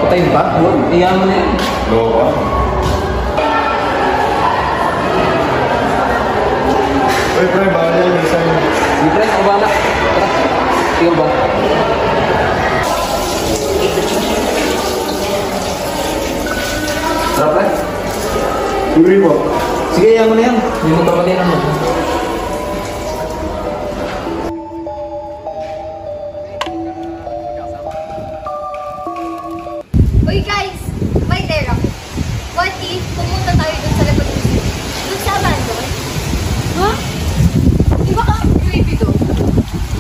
Patayin pa? Huwag, iyan mo na yan. Loko ka. Uy, pre, baka yan, isa yun. Hindi, pre, ako bala. Tara, ikaw ba? Tara, pre. Suri po. Sige, iyan mo na yan. Hindi mo kapatinan mo. Uy guys, may therapy. What if pumunta tayo dun sa revolution? Dun sa abandon? Ha? Di ba ka creepy doon?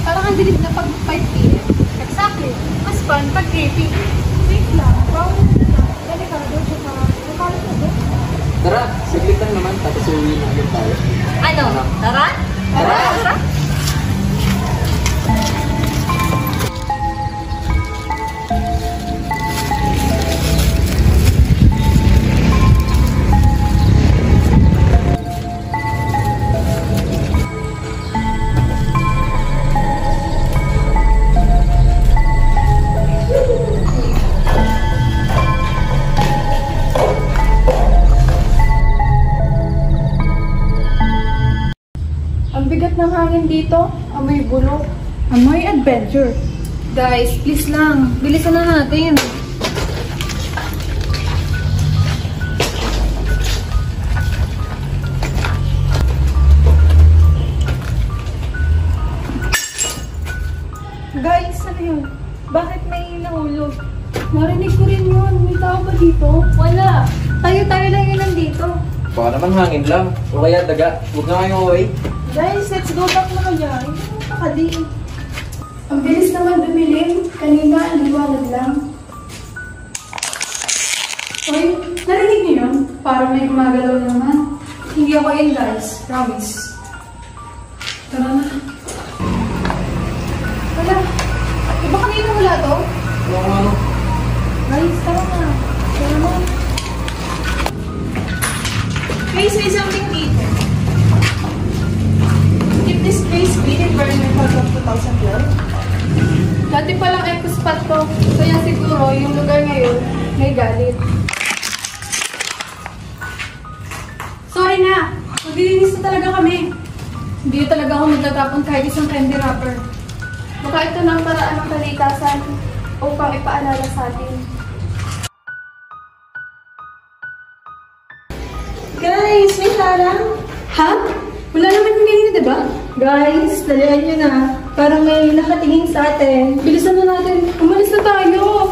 Parang ang dilim na pag 5 p.m. Exactly. Mas fun pag creepy. Wait lang, bawal na na. Delikado, tsaka nakalit na doon. Tara, saglit lang naman. Tapos uwi na agad tayo. Ano? Tara? Tara! Tara! Ang bigat ng hangin dito, amoy bulok, amoy adventure. Guys, please lang, bilisan na natin. Guys, ano yun? Bakit may nahulog? Narinig ko rin yun. May tao ba dito? Wala. Tayo-tayo lang yun nandito. Baka naman hangin lang. O kaya daga. Huwag na kayong away. Guys, let's go back na kaya. Hindi mo makakadiin. Ang bilis naman dumilim. Kanina, ang liwanag lang. Hoy, narinig niyo yun? Parang may gumagalaw na naman. Hindi ako in, guys. Promise. Tara na. Wala. Iba kanina wala to? Ano? Guys, tara na. Tara na. Guys, may something dito. Keep this place clean environmental of 2012. Dati palang eco-spot to. Kaya siguro yung lugar ngayon may galit. Sorry na. Maglilinis na talaga kami. Hindi talaga ako magtatapon kahit isang candy wrapper. Baka ito na ang paraan ng kalikasan upang ipaalala sa atin. Guys, may harang. Ha? Wala naman yung ganyan, diba? Guys, dalihan nyo na. Parang may nakatingin sa atin. Bilisan na natin. Umalis na tayo.